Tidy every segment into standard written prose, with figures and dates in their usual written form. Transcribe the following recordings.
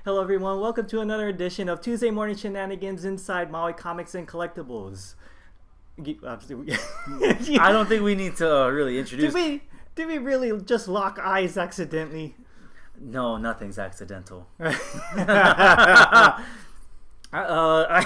Hello everyone, welcome to another edition of Tuesday Morning Shenanigans inside Maui Comics and Collectibles. I don't think we need to really introduce... Did we really just lock eyes accidentally? No, nothing's accidental. I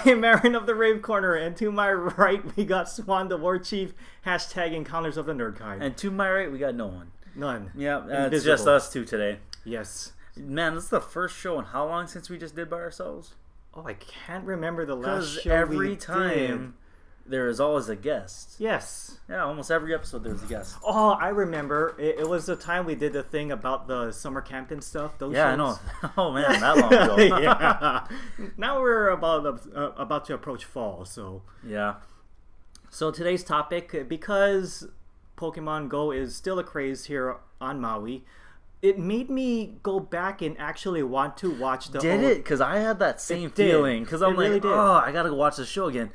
am Aaron of the Rave Corner, and to my right we got Swan, the War Chief, hashtag Encounters of the Nerd Kind. And to my right we got no one. None. Yeah, it's just us two today. Yes. Man, this is the first show in how long since we just did by ourselves? Oh, I can't remember the last show every time there is always a guest. Yes. Yeah, almost every episode there's a guest. Oh, I remember. It was the time we did the thing about the summer camp and stuff. Those shows. I know. Oh man, that long ago. Yeah. Now we're about to approach fall, so. Yeah. So today's topic, because Pokemon Go is still a craze here on Maui, it made me go back and actually want to watch the Did it? Because I had that same feeling. Because I'm like, oh, I gotta go watch the show again.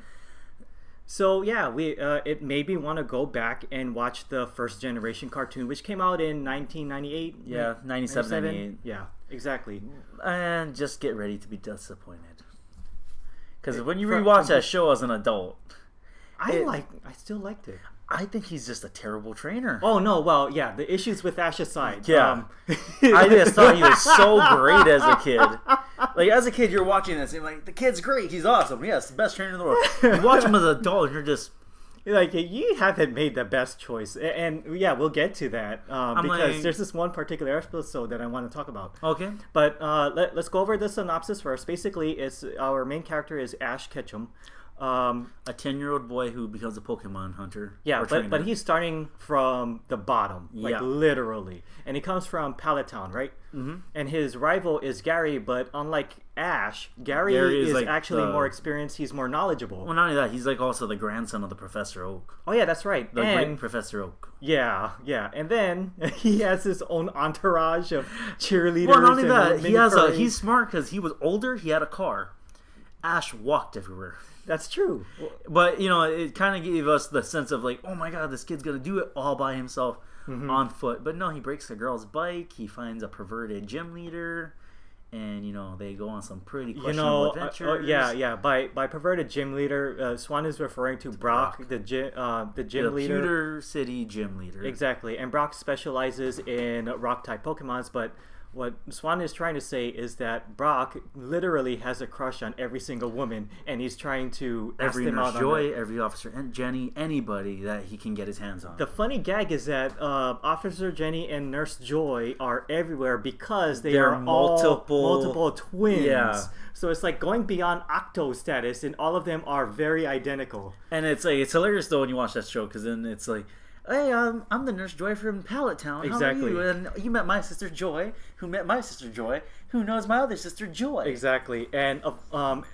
So yeah, it made me want to go back and watch the first generation cartoon, which came out in 1998. Yeah, 97, 98. Yeah, exactly. And just get ready to be disappointed. Because when you rewatch that show as an adult, I still liked it. I think he's just a terrible trainer. Oh no, well, yeah, the issues with Ash aside. Yeah. I just thought he was so great as a kid. Like, as a kid, you're watching this, and you're like, the kid's great, he's awesome, yes, the best trainer in the world. You watch him as an adult, and you're just... Like, you haven't made the best choice. And yeah, we'll get to that. Because there's this one particular episode that I want to talk about. Okay. But let's go over the synopsis first. Basically, our main character is Ash Ketchum. A 10-year-old boy who becomes a Pokemon hunter. Yeah, but he's starting from the bottom, like literally. And he comes from Pallet Town, right? Mm-hmm. And his rival is Gary, but unlike Ash, Gary is like actually more experienced. He's more knowledgeable. Well, not only that, he's like also the grandson of the Professor Oak. Oh yeah, that's right. The great Professor Oak. Yeah. And then he has his own entourage of cheerleaders. Well, not only that, he's smart because he was older. He had a car. Ash walked everywhere. That's true. But, it kind of gave us the sense of like, oh my god, this kid's going to do it all by himself on foot. But no, he breaks a girl's bike. He finds a perverted gym leader. And, they go on some pretty questionable adventures. By perverted gym leader, Swan is referring to Brock. The gym leader. The Pewter City gym leader. Exactly. And Brock specializes in rock-type Pokemons, but... What Swan is trying to say is that Brock literally has a crush on every single woman, and he's trying to ask them out on Joy, every Officer and Jenny, anybody that he can get his hands on. The funny gag is that Officer Jenny and Nurse Joy are everywhere because they're multiple twins. Yeah. So it's like going beyond Octo status, and all of them are very identical. And it's hilarious though when you watch that show, because then it's like, hey, I'm the Nurse Joy from Pallet Town. Exactly. How are you? And you met my sister Joy, who met my sister Joy, who knows my other sister Joy. Exactly. And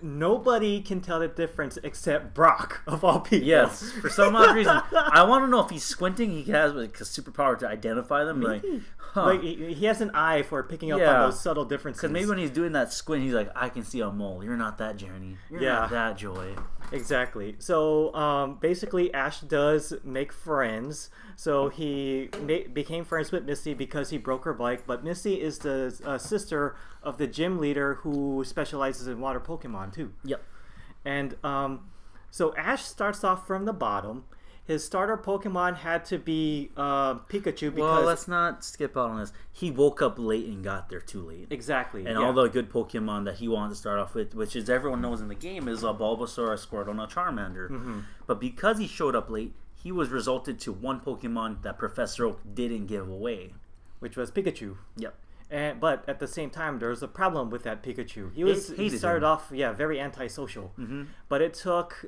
nobody can tell the difference except Brock, of all people. Yes. For some odd reason. I want to know if he's squinting. He has a superpower to identify them. Maybe. Like he has an eye for picking up on those subtle differences. Because maybe when he's doing that squint, he's like, I can see a mole. You're not that Jenny. You're not that Joy. Exactly. So basically, Ash does make friends. So he became friends with Misty because he broke her bike. But Misty is the sister of the gym leader who specializes in water Pokemon too. Yep. And so Ash starts off from the bottom. His starter Pokemon had to be Pikachu because... Well, let's not skip out on this. He woke up late and got there too late. Exactly. And all the good Pokemon that he wanted to start off with, which is everyone knows in the game, is a Bulbasaur, a Squirtle, and a Charmander. Mm-hmm. But because he showed up late, he was resulted to one Pokemon that Professor Oak didn't give away. Which was Pikachu. Yep. But at the same time, there was a problem with that Pikachu. He started off, very antisocial. Mm-hmm. But it took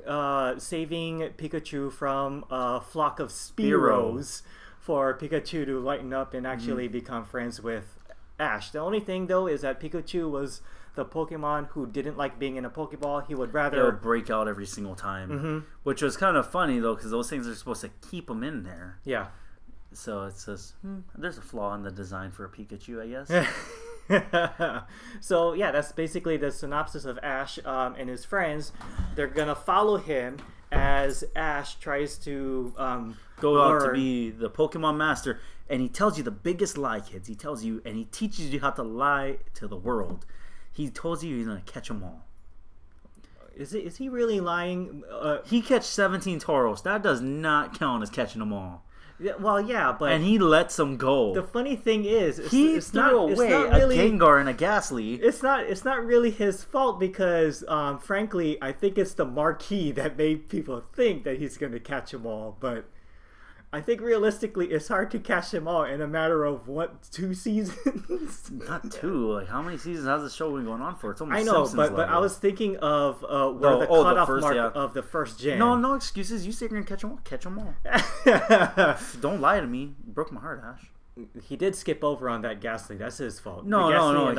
saving Pikachu from a flock of Spearows for Pikachu to lighten up and actually become friends with Ash. The only thing, though, is that Pikachu was the Pokemon who didn't like being in a Pokeball. He would rather break out every single time, which was kind of funny, though, because those things are supposed to keep him in there. Yeah. So it says, there's a flaw in the design for a Pikachu, I guess. So, yeah, that's basically the synopsis of Ash and his friends. They're going to follow him as Ash tries to go out to be the Pokemon Master. And he tells you the biggest lie, kids. He tells you, and he teaches you how to lie to the world. He told you he's gonna catch them all. Is he really lying? He catch 17 Tauros. That does not count as catching them all. Yeah, well, yeah, but and he lets them go. The funny thing is, he threw away a Gengar and a Ghastly. It's not really his fault because, frankly, I think it's the marquee that made people think that he's going to catch them all. But I think realistically, it's hard to catch them all in a matter of 2 seasons. Not 2. Like how many seasons has the show been going on for? It's almost. I know, Simpsons but I was thinking of where the cutoff mark of the first gen. No excuses. You say you're gonna catch them all. Catch them all. Don't lie to me. You broke my heart, Ash. He did skip over on that Ghastly. That's his fault. No.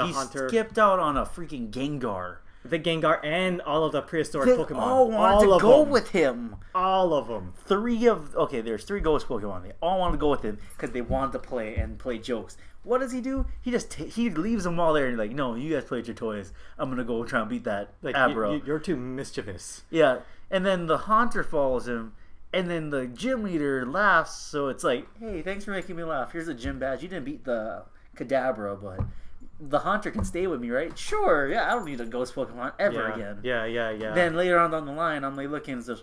He skipped out on a freaking Gengar. The Gengar and all of the prehistoric Pokemon. All wanted to go with him. All of them. There's 3 ghost Pokemon. They all wanted to go with him because they wanted to play jokes. What does he do? He leaves them all there and like, no, you guys played your toys. I'm gonna go try and beat that Abra. You're too mischievous. Yeah, and then the Haunter follows him, and then the gym leader laughs. So it's like, hey, thanks for making me laugh. Here's a gym badge. You didn't beat the Kadabra, but the Haunter can stay with me, right? Sure, yeah, I don't need a ghost Pokemon ever again. Yeah. Then later on down the line, I'm like looking, and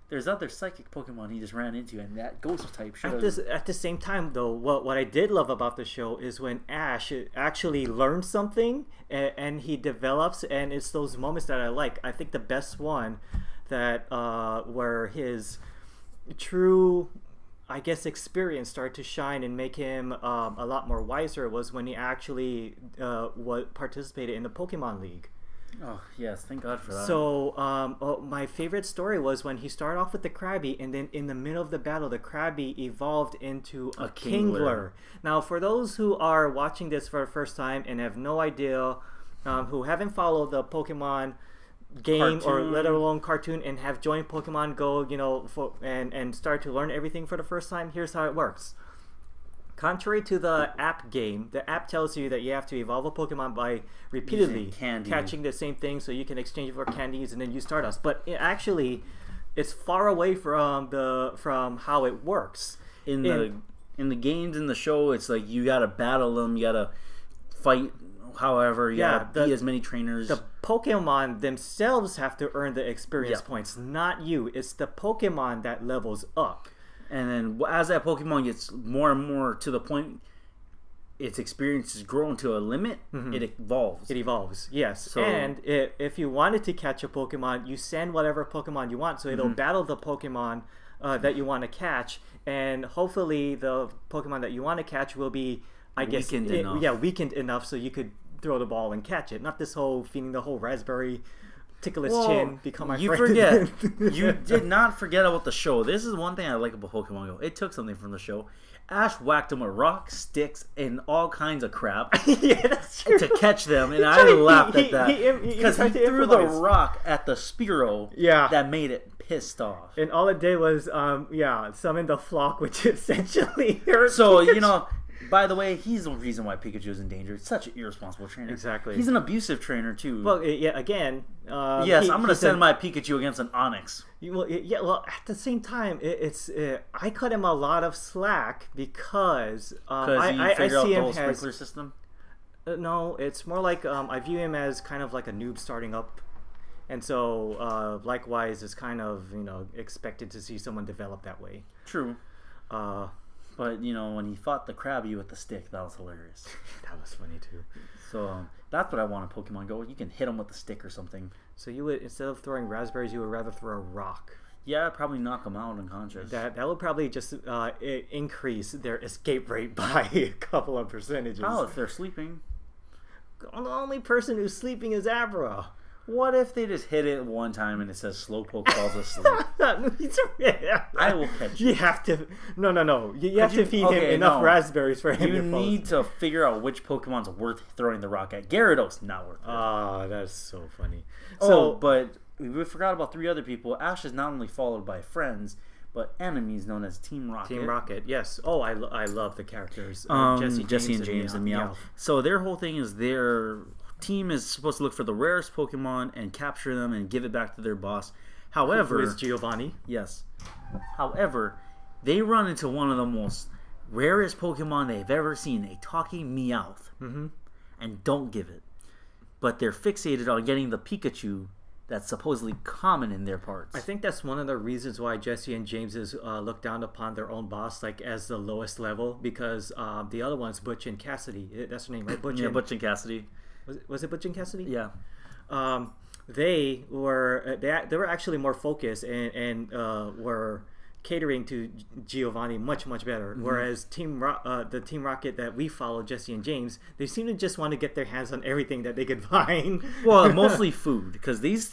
there's other psychic Pokemon he just ran into, and that ghost type should have... At the same time, though, what I did love about the show is when Ash actually learns something, and he develops, and it's those moments that I like. I think the best one that where his true... I guess experience started to shine and make him a lot more wiser was when he actually participated in the Pokemon League. Oh, yes. Thank God for that. So, my favorite story was when he started off with the Krabby, and then in the middle of the battle, the Krabby evolved into a Kingler. Now, for those who are watching this for the first time and have no idea, who haven't followed the Pokemon game or let alone cartoon and have joined Pokemon Go, and start to learn everything for the first time, here's how it works. Contrary to the app game, the app tells you that you have to evolve a Pokemon by repeatedly catching the same thing so you can exchange it for candies and then use Stardust. But it's far away from how it works. In the games, in the show, it's like you gotta battle them, you gotta fight. However, you gotta beat as many trainers. The Pokemon themselves have to earn the experience points, not you. It's the Pokemon that levels up. And then as that Pokemon gets more and more to the point its experience is grown to a limit, it evolves. It evolves, yes. And if you wanted to catch a Pokemon, you send whatever Pokemon you want, so it'll battle the Pokemon that you want to catch, and hopefully the Pokemon that you want to catch will be, weakened enough so you could throw the ball and catch it. Not this whole feeding the whole raspberry, tickle his chin, become my friend. You forget. You did not forget about the show. This is one thing I like about Pokemon Go. It took something from the show. Ash whacked him with rocks, sticks, and all kinds of crap that's true. To catch them, and I laughed at that because he threw the rock at the Spearow that made it pissed off. And all it did was, summon the flock, which essentially hurt So, Pikachu. By the way, he's the reason why Pikachu is in danger. It's such an irresponsible trainer. Exactly. He's an abusive trainer, too. Well, again... yes, I'm going to send my Pikachu against an Onix. Well, at the same time, I cut him a lot of slack because... I see him as... sprinkler system? No, it's more like I view him as kind of like a noob starting up. And so, likewise, it's kind of, expected to see someone develop that way. True. But, when he fought the Krabby with the stick, that was hilarious. That was funny, too. So, that's what I want in Pokemon Go. You can hit him with a stick or something. So you would, instead of throwing raspberries, you would rather throw a rock. Yeah, I'd probably knock them out unconscious. That would probably just increase their escape rate by a couple of percentages. How if they're sleeping? The only person who's sleeping is Abra. What if they just hit it one time and it says Slowpoke falls asleep? I will catch you. You have to... No. You have to feed him enough raspberries for him to fall asleep. You need to figure out which Pokemon's worth throwing the rock at. Gyarados, not worth it. Oh, that's so funny. But we forgot about 3 other people. Ash is not only followed by friends, but enemies known as Team Rocket. Team Rocket, yes. Oh, I love the characters. Jesse and James and Meowth. So their whole thing is their... team is supposed to look for the rarest Pokemon and capture them and give it back to their boss. However... Who is Giovanni? Yes. However, they run into one of the most rarest Pokemon they've ever seen, a talking Meowth. And don't give it. but they're fixated on getting the Pikachu that's supposedly common in their parts. I think that's one of the reasons why Jesse and James is look down upon their own boss like as the lowest level, because the other one's Butch and Cassidy. That's her name, right? Butch. Yeah, Butch and Cassidy. Was it Butch and Cassidy? Yeah. They were actually more focused and were catering to Giovanni much better. Mm-hmm. Whereas the Team Rocket that we follow, Jesse and James, they seem to just want to get their hands on everything that they could find. Well, mostly food, because these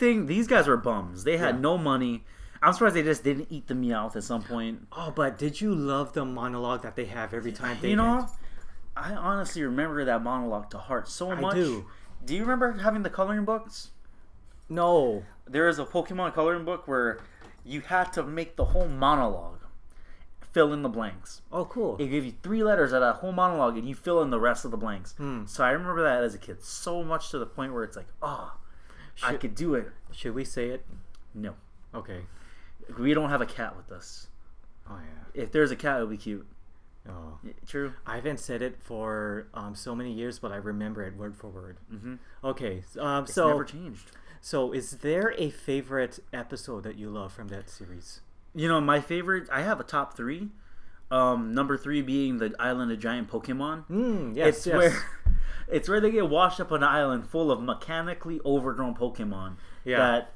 guys were bums. They had no money. I'm surprised they just didn't eat the Meowth at some point. Oh, but did you love the monologue that they have every time they? I honestly remember that monologue to heart so much. I do. Do you remember having the coloring books? No. There is a Pokemon coloring book where you had to make the whole monologue, fill in the blanks. Oh, cool. It gave you 3 letters out of that whole monologue, and you fill in the rest of the blanks. So I remember that as a kid so much, to the point where it's like, I could do it. Should we say it? No. Okay. We don't have a cat with us. Oh, yeah. If there's a cat, it'll be cute. Oh. True. I haven't said it for so many years, but I remember it word for word. Mm-hmm. Okay. It's never changed. So, is there a favorite episode that you love from that series? My favorite, I have a top 3. Number 3 being the Island of Giant Pokemon. Yes, It's where they get washed up on an island full of mechanically overgrown Pokemon that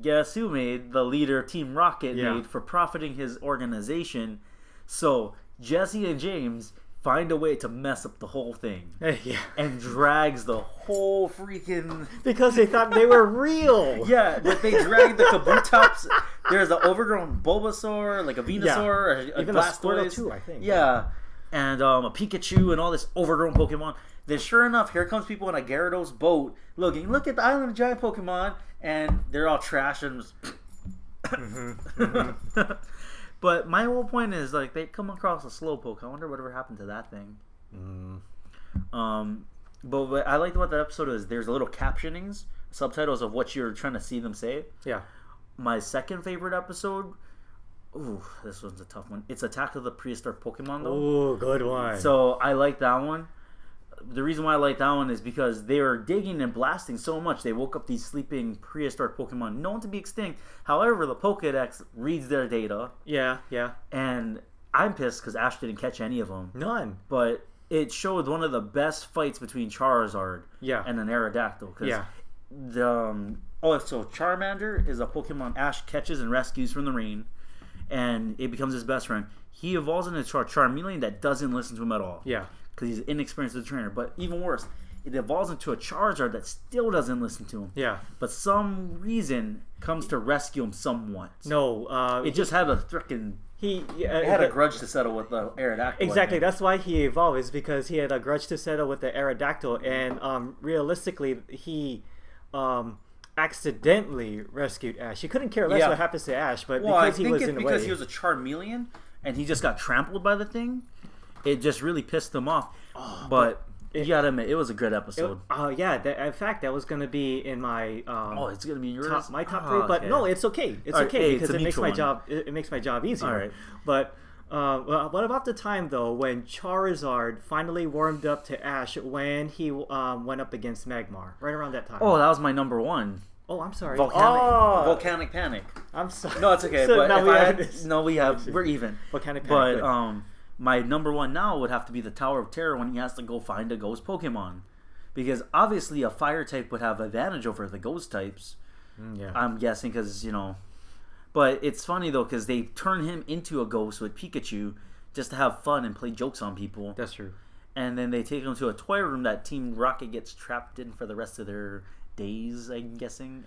guess who made? The leader, Team Rocket, made for profiting his organization. So, Jesse and James find a way to mess up the whole thing. And drags the whole freaking... Because they thought they were real. Yeah, but they dragged the Kabutops. There's an overgrown Bulbasaur, like a Venusaur, even a Squirtle too, I think. Yeah, and a Pikachu and all this overgrown Pokemon. Then sure enough, here comes people in a Gyarados boat looking, look at the Island of Giant Pokemon, and they're all trash and... But my whole point is, like, they come across a Slowpoke. I wonder whatever happened to that thing. But what I like about that episode is there's a little captionings, subtitles of what you're trying to see them say. Yeah. My second favorite episode, this one's a tough one. It's Attack of the Prehistoric Pokemon, though. Ooh, good one. So I like that one. The reason why I like that one is because they were digging and blasting so much, they woke up these sleeping prehistoric Pokemon known to be extinct. However, the Pokedex reads their data. Yeah. And I'm pissed because Ash didn't catch any of them. None. But it showed one of the best fights between Charizard and an Aerodactyl. So Charmander is a Pokemon Ash catches and rescues from the rain, and it becomes his best friend. He evolves into a Charmeleon that doesn't listen to him at all. Yeah. Because he's inexperienced as a trainer. But even worse, it evolves into a Charizard that still doesn't listen to him. Yeah. But some reason comes to rescue him somewhat. No. It just had a frickin'... He had a grudge to settle with the Aerodactyl. Exactly. That's why he evolved, is because he had a grudge to settle with the Aerodactyl. And realistically, he accidentally rescued Ash. He couldn't care less what happens to Ash, but because he was in the way. Because he was a Charmeleon and he just got trampled by the thing. It just really pissed him off. But you gotta admit, it was a good episode. In fact, that was gonna be in my it's gonna be in yours? my top 3. But no, it's okay. It's okay because it makes my job. It makes my job easier. All right. But what about the time though when Charizard finally warmed up to Ash when he went up against Magmar? Right around that time. Oh, that was my number 1. Oh, I'm sorry. Volcanic Panic. I'm sorry. No, it's okay. So but now we're even. Volcanic Panic. But my number 1 now would have to be the Tower of Terror when he has to go find a ghost Pokemon. Because obviously a fire type would have advantage over the ghost types. I'm guessing because, But it's funny though because they turn him into a ghost with Pikachu just to have fun and play jokes on people. That's true. And then they take him to a toy room that Team Rocket gets trapped in for the rest of their days, I'm guessing,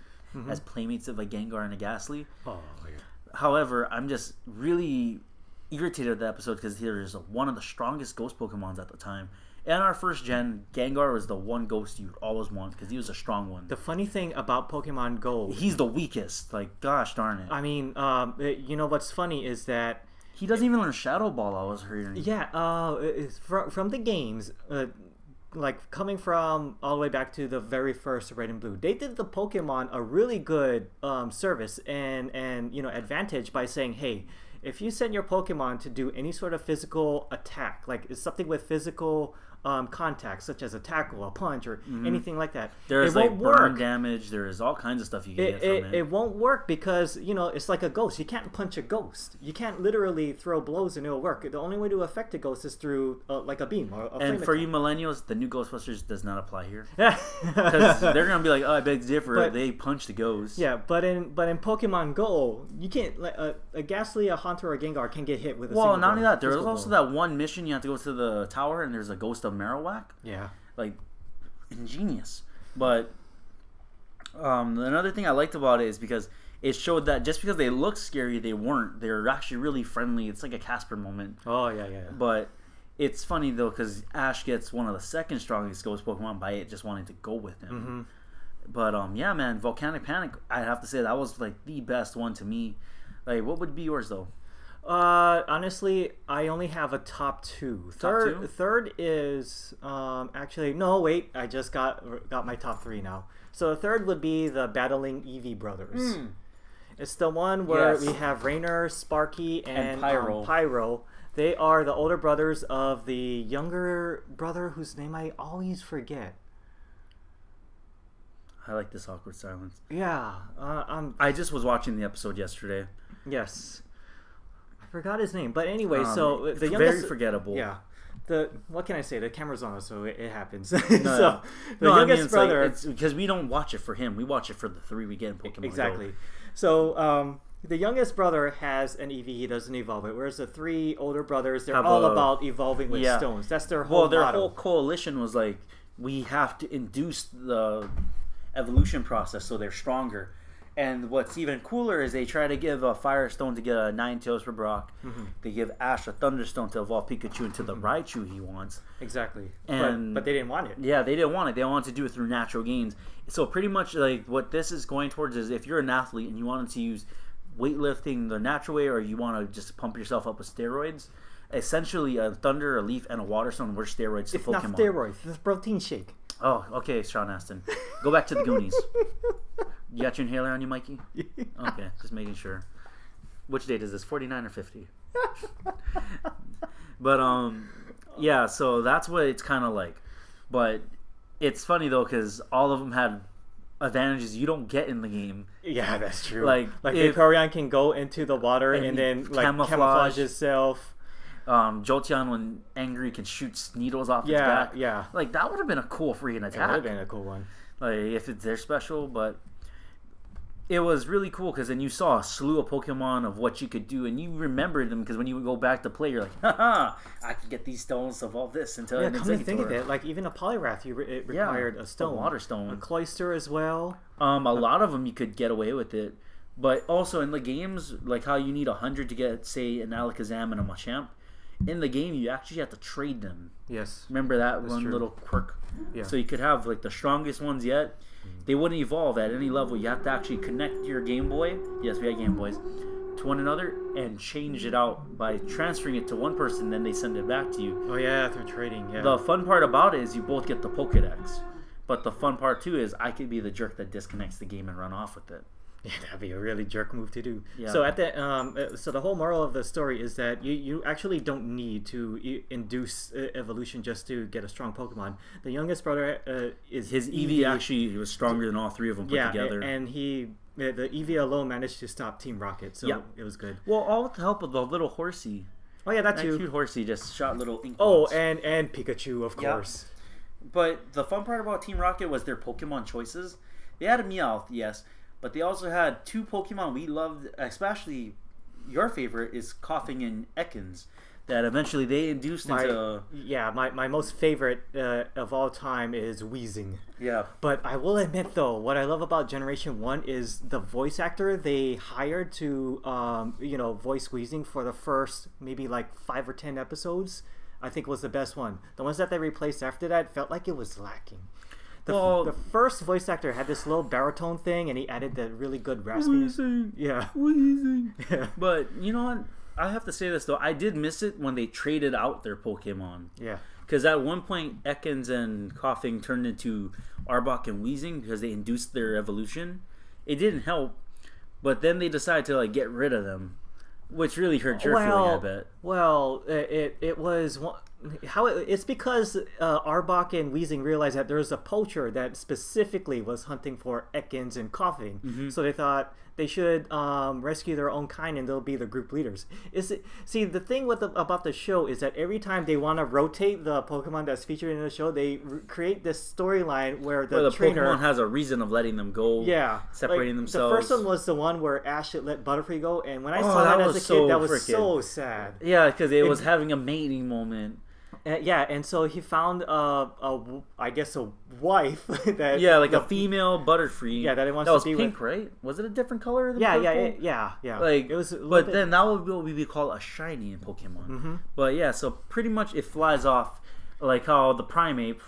as playmates of a Gengar and a Ghastly. Oh, yeah. However, I'm just really irritated at the episode because there's one of the strongest ghost Pokemons at the time. In our first gen, Gengar was the one ghost you would always want because he was a strong one. The funny thing about Pokemon Go, he's the weakest. Like, gosh darn it. I mean, what's funny is that he doesn't even learn Shadow Ball. I was hearing. Yeah, from the games, like coming from all the way back to the very first Red and Blue, they did the Pokemon a really good service and advantage by saying, hey, if you send your Pokemon to do any sort of physical attack, like it's something with physical contact, such as a tackle, a punch, or anything like that, there's it won't like work. burn damage. There's all kinds of stuff you can get from it. It won't work because it's like a ghost. You can't punch a ghost. You can't literally throw blows and it'll work. The only way to affect a ghost is through like a beam or a flame And for attack. You millennials, the new Ghostbusters does not apply here because they're gonna be like, oh, I beg to differ. They punch the ghost. Yeah, but in Pokemon Go, you can't. Like, a Ghastly, a Haunter, or a Gengar can get hit with a single Well, not only that, there was physical also blow. that one mission you have to go to the tower and there's a ghost of Marowak. Yeah. Like, ingenious. But another thing I liked about it is because it showed that just because they looked scary, they weren't. They're actually really friendly. It's like a Casper moment. Oh, yeah. But it's funny, though, because Ash gets one of the second strongest ghost Pokemon by it just wanting to go with him. But, yeah, man, Volcanic Panic, I'd have to say that was, like, the best one to me. Like, what would be yours, though? Honestly, I only have a top two. Third is actually no. Wait, I just got my top three now. So the third would be the Battling Eevee Brothers. It's the one where we have Rainer, Sparky, and Pyro. They are the older brothers of the younger brother whose name I always forget. I like this awkward silence. Yeah, I just was watching the episode yesterday. Yes. I forgot his name, but anyway, so the youngest, very forgettable. Yeah, what can I say? The camera's on, so it happens. No, the youngest brother, it's because we don't watch it for him. We watch it for the three we get in Pokemon exactly. Go. So the youngest brother has an Eevee. He doesn't evolve it, whereas the three older brothers, they're all about evolving with stones. That's their whole. Well, their motto. whole coalition was like, we have to induce the evolution process so they're stronger. And what's even cooler is they try to give a Firestone to get a Ninetales for Brock. They give Ash a Thunderstone to evolve Pikachu into the Raichu he wants. Exactly. And but they didn't want it. Yeah, they didn't want it. They wanted to do it through natural gains. So pretty much like what this is going towards is if you're an athlete and you wanted to use weightlifting the natural way or you want to just pump yourself up with steroids, essentially a Thunder, a Leaf, and a Water Stone were steroids to Pokemon. It's not steroids. It's protein shake. Oh, okay, Sean Astin. Go back to the Goonies. You got your inhaler on you, Mikey? Okay, just making sure. Which date is this? 49 or 50? But yeah, so that's what it's kind of like. But it's funny though because all of them had advantages you don't get in the game. Yeah, that's true. Like Vaporeon can go into the water and then like camouflage itself. Jolteon, when angry, can shoot needles off its back. Yeah. Like that would have been a cool freaking attack. It would have been a cool one. Like if it's their special, but it was really cool because then you saw a slew of Pokemon of what you could do, and you remembered them because when you would go back to play, you're like, haha, I can get these stones to evolve this until come to think of it, like even a Poliwrath, it required a stone, a Water Stone, a Cloyster as well. A lot of them you could get away with it, but also in the games, like how you need 100 to get, say, an Alakazam and a Machamp. In the game, you actually have to trade them. Yes. Remember that one little quirk? Yeah. So you could have like the strongest ones yet. They wouldn't evolve at any level. You have to actually connect your Game Boy. Yes, we had Game Boys. To one another and change it out by transferring it to one person. Then they send it back to you. Oh yeah, through trading. Yeah. The fun part about it is you both get the Pokedex. But the fun part too is I could be the jerk that disconnects the game and run off with it. Yeah, that'd be a really jerk move to do. Yeah. So so the whole moral of the story is that you actually don't need to induce evolution just to get a strong Pokemon. The youngest brother is his Eevee. Actually, he was stronger than all three of them put together. And the Eevee alone managed to stop Team Rocket, so it was good. Well, all with the help of the little horsey. Oh yeah, that too. Cute horsey just shot little ink balls. And Pikachu, of course. But the fun part about Team Rocket was their Pokemon choices. They had a Meowth, yes. But they also had two Pokemon we loved, especially your favorite is Coughing and Ekans, that eventually they induced into... Yeah, my most favorite of all time is Wheezing. Yeah. But I will admit, though, what I love about Generation 1 is the voice actor they hired to, voice Wheezing for the first maybe like 5 or 10 episodes, I think was the best one. The ones that they replaced after that felt like it was lacking. The first voice actor had this little baritone thing, and he added the really good raspiness. Wheezing. Yeah. Wheezing. Yeah. But, you know what? I have to say this, though. I did miss it when they traded out their Pokemon. Yeah. Because at one point, Ekans and Coughing turned into Arbok and Wheezing because they induced their evolution. It didn't help, but then they decided to get rid of them. Which really hurt your feeling, I bet. Well, it was it's because Arbok and Weezing realized that there was a poacher that specifically was hunting for Ekans and Coughing, so they thought they should rescue their own kind, and they'll be the group leaders. See, the thing about the show is that every time they want to rotate the Pokemon that's featured in the show, they create this storyline where the trainer Pokemon has a reason of letting them go, separating themselves. The first one was the one where Ash let Butterfree go, and when I saw that as a kid, that was so sad. Yeah, because it was having a mating moment. And so he found I guess a wife that a female Butterfree. Yeah, that he wants to be pink, with. Right? Was it a different color than purple? Yeah. Like it was, but then that would be what we would call a shiny in Pokemon. But yeah, so pretty much it flies off like how the Primeape.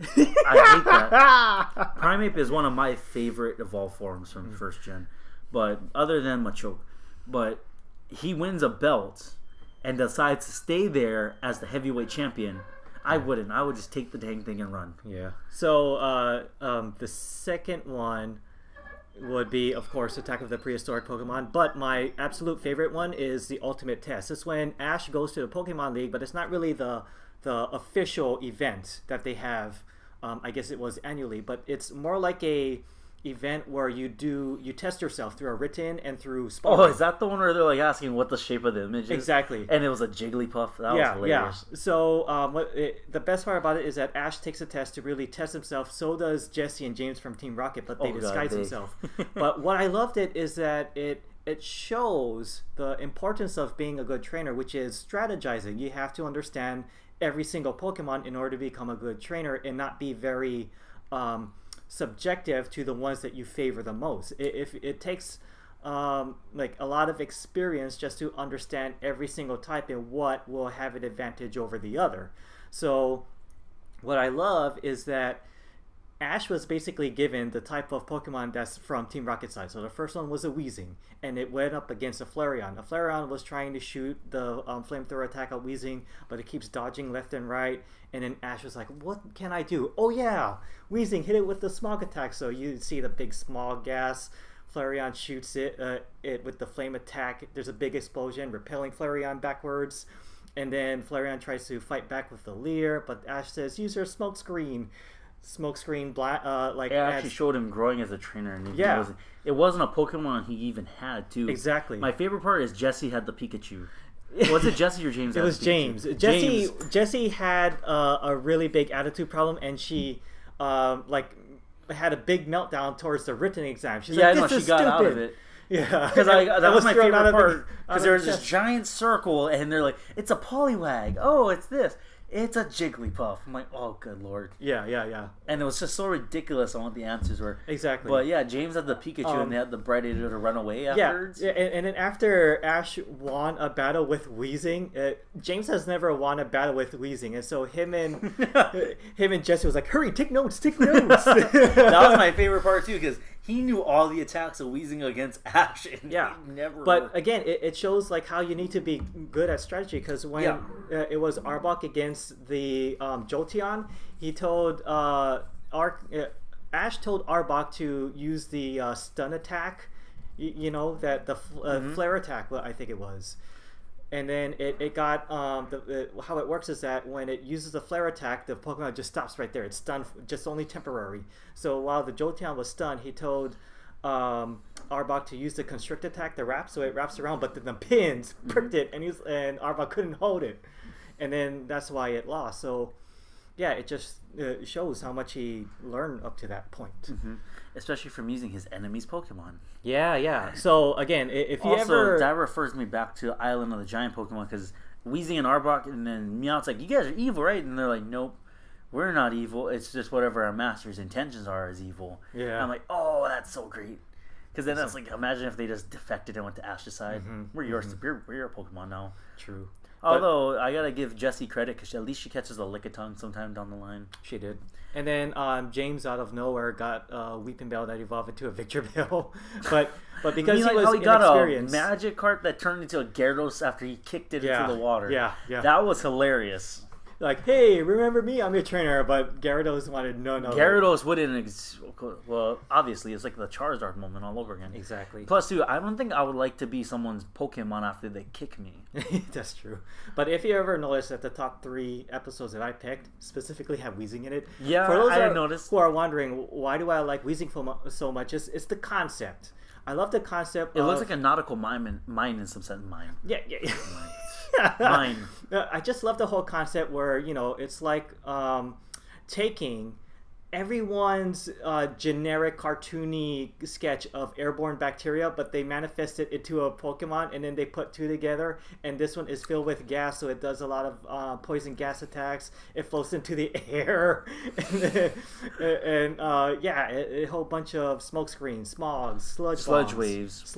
I hate that. Primeape is one of my favorite evolved forms from first gen, but other than Machoke, but he wins a belt and decides to stay there as the heavyweight champion. I wouldn't. I would just take the dang thing and run. Yeah. So the second one would be, of course, Attack of the Prehistoric Pokemon. But my absolute favorite one is the Ultimate Test. It's when Ash goes to the Pokemon League, but it's not really the official event that they have. I guess it was annually, but it's more like a event where you test yourself through a written and through sparring. Oh, is that the one where they're like asking what the shape of the image is? Exactly. And it was a Jigglypuff. That was hilarious. Yeah. So the best part about it is that Ash takes a test to really test himself. So does Jesse and James from Team Rocket, but they disguise themselves. But what I loved is that it shows the importance of being a good trainer, which is strategizing. You have to understand every single Pokemon in order to become a good trainer and not be very subjective to the ones that you favor the most. It takes like a lot of experience just to understand every single type and what will have an advantage over the other. So what I love is that Ash was basically given the type of Pokemon that's from Team Rocket side. So the first one was a Weezing, and it went up against a Flareon. A Flareon was trying to shoot the flamethrower attack at Weezing, but it keeps dodging left and right. And then Ash was like, what can I do? Oh yeah, Weezing, hit it with the smog attack. So you see the big smog gas. Flareon shoots it with the flame attack. There's a big explosion, repelling Flareon backwards. And then Flareon tries to fight back with the Leer, but Ash says, use your smoke screen. Black it actually showed him growing as a trainer, and it wasn't a Pokemon he even had too. Exactly. My favorite part is Jesse had the Pikachu. Was it Jesse or James? It was James. Jesse had a really big attitude problem, and she had a big meltdown towards the written exam. She's like, this is got stupid. Out of it. Yeah, because that was my favorite part. Because there was this giant circle, and they're like, "It's a Poliwag. Oh, it's this. It's a Jigglypuff." I'm like, oh, good lord. Yeah. And it was just so ridiculous on what the answers were. Exactly. But yeah, James had the Pikachu, and they had the Predator to run away afterwards. Yeah, and then after Ash won a battle with Weezing, James has never won a battle with Weezing, and so him and Jesse was like, hurry, take notes. That was my favorite part too, because he knew all the attacks of Weezing against Ash, and never. But again, it shows like how you need to be good at strategy. Because when it was Arbok against the Jolteon, he told Ash told Arbok to use the stun attack. That the flare attack. I think it was. And then it got how it works is that when it uses the flare attack, the Pokemon just stops right there. It's stunned, just only temporary. So while the Jolteon was stunned, he told Arbok to use the constrict attack, the wrap, so it wraps around, but then the pins pricked it, and Arbok couldn't hold it, and then that's why it lost. So yeah, it just shows how much he learned up to that point. Especially from using his enemy's Pokemon. Yeah. So again, if you that refers me back to Island of the Giant Pokemon, because Weezing and Arbok, and then Meowth's like, you guys are evil, right? And they're like, nope, we're not evil. It's just whatever our master's intentions are is evil. Yeah. And I'm like, oh, that's so great. Because then that's like, imagine if they just defected and went to Ash's side. We're your Pokemon now. True. Although I gotta give Jessie credit, because at least she catches a Lickitung sometime down the line. She did. And then James out of nowhere got Weeping Bell that evolved into a Victreebel, but because he was got a Magic Card that turned into a Gyarados after he kicked it into the water. Yeah. That was hilarious. like, hey, remember me? I'm your trainer. But Gyarados wanted no. Gyarados wouldn't. Well, obviously, it's like the Charizard moment all over again. Exactly. Plus, too, I don't think I would like to be someone's Pokemon after they kick me. That's true. But if you ever notice that the top 3 episodes that I picked specifically have Weezing in it. Yeah, for those I didn't notice. Who are wondering, why do I like Weezing so much? It's the concept. I love the concept. It looks like a nautical mine in some sense. Mine. Yeah. Mine. I just love the whole concept where, it's like taking everyone's generic cartoony sketch of airborne bacteria, but they manifest it into a Pokemon, and then they put 2 together, and this one is filled with gas, so it does a lot of poison gas attacks. It floats into the air, and a whole bunch of smoke screens, smog, sludge waves.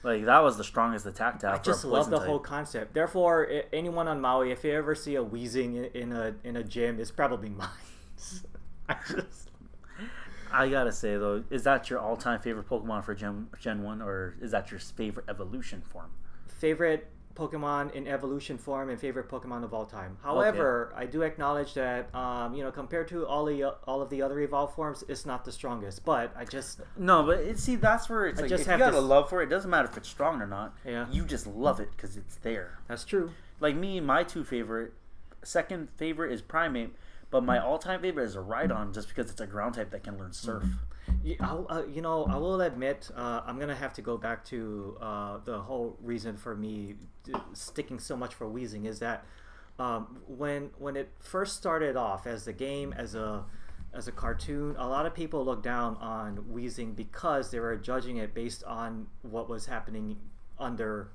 Like, that was the strongest attack to have. I just love the whole concept. Therefore, anyone on Maui, if you ever see a Weezing in a gym, it's probably mine. I gotta say though, is that your all-time favorite Pokemon for Gen 1, or is that your favorite evolution form? Favorite Pokemon in evolution form and favorite Pokemon of all time. However, I do acknowledge that compared to all of the other evolved forms, it's not the strongest. But I just that's where it's like, if you got a love for it, it doesn't matter if it's strong or not. Yeah, you just love it because it's there. That's true. Like me, my 2 favorite, second favorite is Primeape. But my all-time favorite is a Rhydon, just because it's a ground type that can learn Surf. Yeah, I will admit, I'm gonna have to go back to the whole reason for me sticking so much for Weezing is that when it first started off as the game, as a cartoon, a lot of people looked down on Weezing because they were judging it based on what was happening under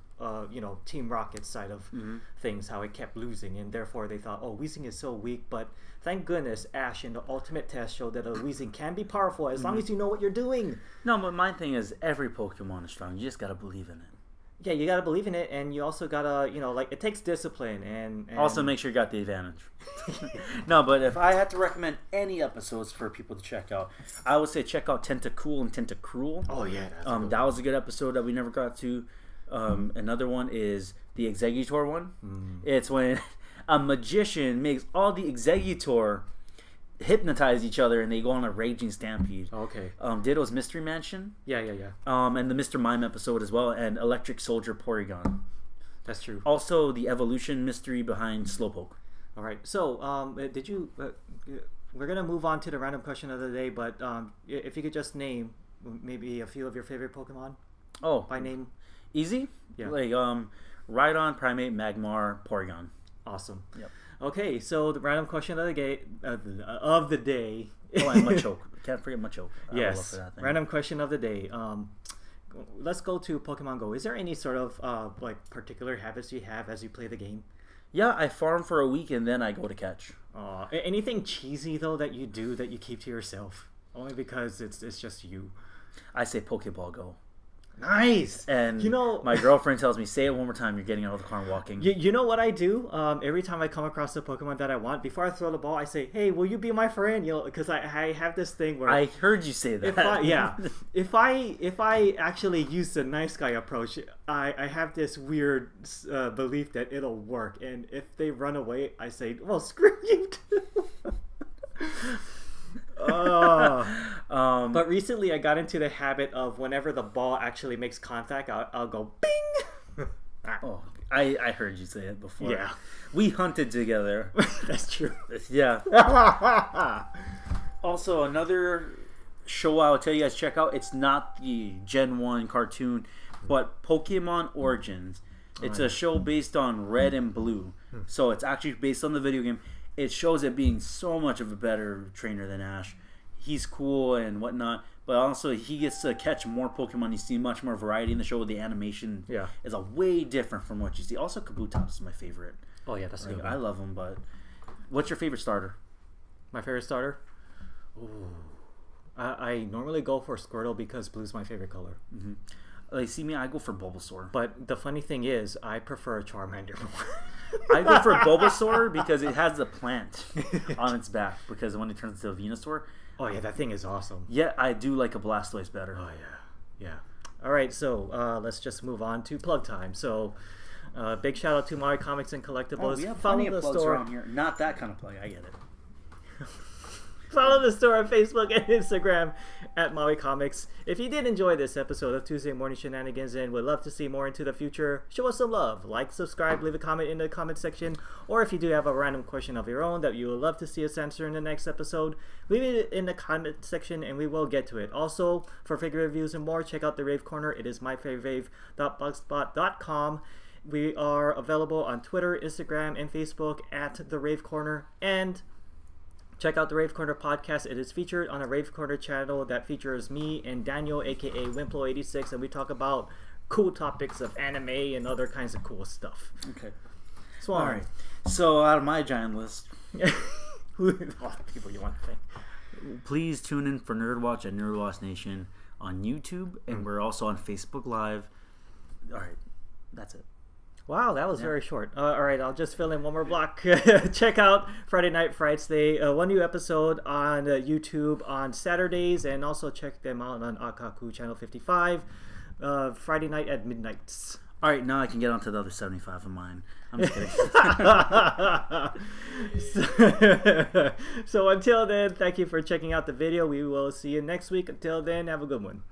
Team Rocket's side of things, how it kept losing, and therefore they thought, oh, Weezing is so weak. But thank goodness Ash in the ultimate test showed that a Weezing can be powerful as long as you know what you're doing. No, but my thing is, every Pokemon is strong. You just gotta believe in it. Yeah, you gotta believe in it, and you also gotta, it takes discipline and also make sure you got the advantage. No, but if I had to recommend any episodes for people to check out, I would say check out Tentacool and Tentacruel. Oh yeah, that was a good episode that we never got to. Another one is the Exeggutor one. It's when a magician makes all the Exeggutor hypnotize each other and they go on a raging stampede. Okay. Ditto's Mystery Mansion. Yeah. And the Mr. Mime episode as well, and Electric Soldier Porygon. That's true. Also, the evolution mystery behind Slowpoke. All right. So, did you? We're gonna move on to the random question of the day, but if you could just name maybe a few of your favorite Pokemon. Oh, by name. Easy? Yeah. Like Rhydon, Primeape, Magmar, Porygon. Awesome. Yep. Okay, so the random question of the day. Oh, and Machoke. Can't forget Machoke. Yes. Random question of the day. Let's go to Pokemon Go. Is there any sort of particular habits you have as you play the game? Yeah, I farm for a week and then I go to catch. Anything cheesy though that you do that you keep to yourself? Only because it's just you. I say Pokeball Go. Nice. And my girlfriend tells me, say it one more time, you're getting out of the car and walking. You know what I do? Every time I come across a Pokemon that I want, before I throw the ball, I say, hey, will you be my friend? Because I have this thing where I heard you say that. If I actually use the nice guy approach, I have this weird belief that it'll work. And if they run away, I say, well, screw you too. But recently I got into the habit of whenever the ball actually makes contact, I'll go bing. I heard you say it before. Yeah, we hunted together. That's true. Yeah. Also, another show I'll tell you guys check out. It's not the Gen 1 cartoon, but Pokemon Origins. It's a show based on Red and Blue, so it's actually based on the video game. It shows it being so much of a better trainer than Ash. He's cool and whatnot, but also he gets to catch more Pokemon. You see much more variety in the show. The animation is a way different from what you see. Also, Kabutops is my favorite. Oh yeah, that's a good one. I love him, but what's your favorite starter? My favorite starter? Ooh. I normally go for Squirtle because blue's my favorite color. Mm-hmm. Like, see me, I go for Bulbasaur. But the funny thing is, I prefer Charmander more. I go for Bulbasaur because it has the plant on its back. Because when it turns into a Venusaur, oh yeah, that thing is awesome. Yeah, I do like a Blastoise better. Oh yeah. All right, so let's just move on to plug time. So Big shout out to Maui Comics and Collectibles. Oh, we have plenty of plugs around here. Not that kind of plug. I get it. Follow the store on Facebook and Instagram at Maui Comics. If you did enjoy this episode of Tuesday Morning Shenanigans and would love to see more into the future, show us some love. Like, subscribe, leave a comment in the comment section. Or if you do have a random question of your own that you would love to see us answer in the next episode, leave it in the comment section and we will get to it. Also, for figure reviews and more, check out the Rave Corner. It is myfavorite.blogspot.com. We are available on Twitter, Instagram, and Facebook at the Rave Corner. And check out the Rave Corner podcast. It is featured on a Rave Corner channel that features me and Daniel, aka Wimplo86, and we talk about cool topics of anime and other kinds of cool stuff. Okay. Swan. All right. So out of my giant list, people you want to thank. Please tune in for NERDWatch at NERDWatch Nation on YouTube, and we're also on Facebook Live. All right, that's it. Wow, that was very short. All right, I'll just fill in one more block. Check out Friday Night Frights. They one new episode on YouTube on Saturdays, and also check them out on Akaku Channel 55, Friday night at midnight. All right, now I can get on to the other 75 of mine. I'm just kidding. So until then, thank you for checking out the video. We will see you next week. Until then, have a good one.